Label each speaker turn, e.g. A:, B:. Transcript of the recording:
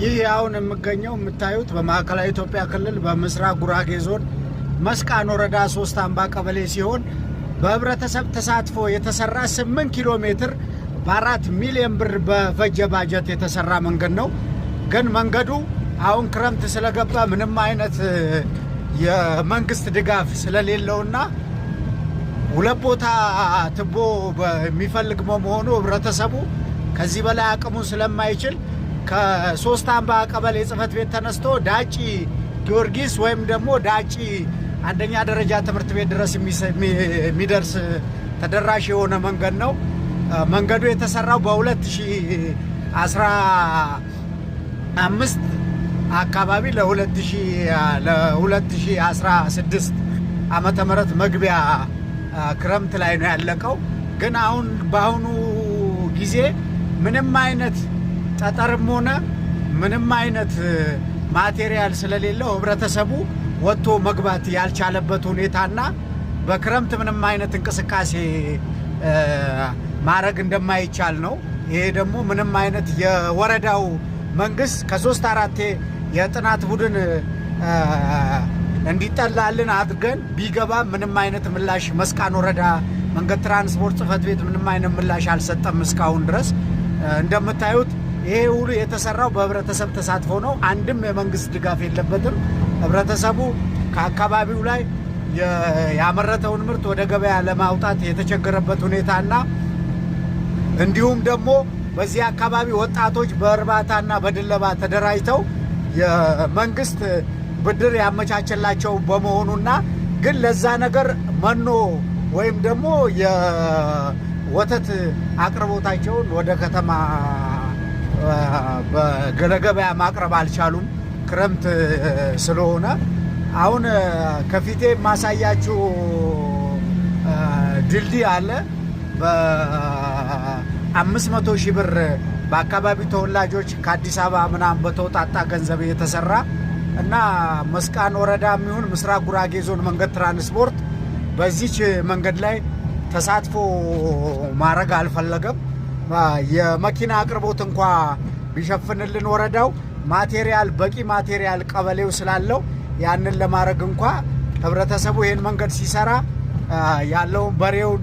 A: ይህ አሁን የምገኘው የምታዩት በማዕከላዊ ኢትዮጵያ ክልል በምስራቅ ጉራጌ ዞን መስቃን ወረዳ 3 አምባ ቀበሌ ሲሆን በህብረተሰብ ተሳትፎ የተሰራ 8 ኪሎ ሜትር በ4 ሚሊዮን ብር በፈጀ ባጀት የተሰራ መንገድ ነው። ግን መንገዱ አሁን ክረምት ስለገባ ምንም አይነት የመንግስት ድጋፍ ስለሌለውና ሁለት ቦታ ትቦ በሚፈልግ መሆኑ ህብረተሰቡ ከዚህ በላይ አቅሙን ስለማይችል ከ3 አምባ ቀበሌ ጽህፈት ቤት ተነስቶ ዳጪ ጊዮርጊስ ወይም ደግሞ ዳጪ አንደኛ ደረጃ ትምህርት ቤት ድረስ የሚደርስ ተደራሽ የሆነ መንገድ ነው። መንገዱ የተሰራው በ2015 አካባቢ ለ2016 ዓመተ ምህረት መግቢያ ክረምት ላይ ነው ያለቀው። ግን አሁን በአሁኑ ጊዜ ምንም አይነት ጠጠርም ሆነ ምንም አይነት ማቴሪያል ስለሌለው ህብረተሰቡ ወጥቶ መግባት ያልቻለበት ሁኔታና በክረምት ምንም አይነት እንቅስቃሴ ማድረግ እንደማይቻል ነው። ይሄ ደግሞ ምንም አይነት የወረዳው መንግስት ከ3-4 የጥናት ቡድን እንዲጠላልን አድርገን ቢገባ ምንም አይነት ምላሽ መስቃን ወረዳ መንገድ ትራንስፖርት ጽህፈት ቤት ምንም አይነት ምላሽ አልሰጠም እስካሁን ድረስ። እንደምታዩት ይሄ ሁሉ የተሰራው በህብረተሰብ ተሳትፎ ነው። አንድም የመንግስት ድጋፍ የለበትም። ህብረተሰቡ ከአካባቢው ላይ ያመረተውን ምርት ወደ ገበያ ለማውጣት የተቸገረበት ሁኔታና እንዲሁም ደግሞ በዚህ አካባቢ ወጣቶች በእርባታና በድለባ ተደራጅተው የመንግስት ብድር ያመቻቸላቸው በመሆኑና ግን ለዛ ነገር መኖ ወይም ደግሞ የወተት አቅርቦታቸውን ወደ ከተማ በገበያ ማቅረብ አልቻሉም ክረምት ስለሆነ። አሁን ከፊቴ ማሳያችሁ ድልድይ አለ። በ500 ሺህ ብር በአካባቢው ተወላጆች ከአዲስ አበባ ምናምን በተውጣጣ ገንዘብ የተሰራ እና መስቃን ወረዳ የሚሆን ምስራቅ ጉራጌ ዞን መንገድ ትራንስፖርት በዚች መንገድ ላይ ተሳትፎ ማድረግ አልፈለገም። የመኪና አቅርቦት እንኳ ቢሸፍንልን ወረዳው ማቴሪያል በቂ ማቴሪያል ቀበሌው ስላለው ያንን ለማድረግ እንኳ ህብረተሰቡ ይህን መንገድ ሲሰራ ያለውን በሬውን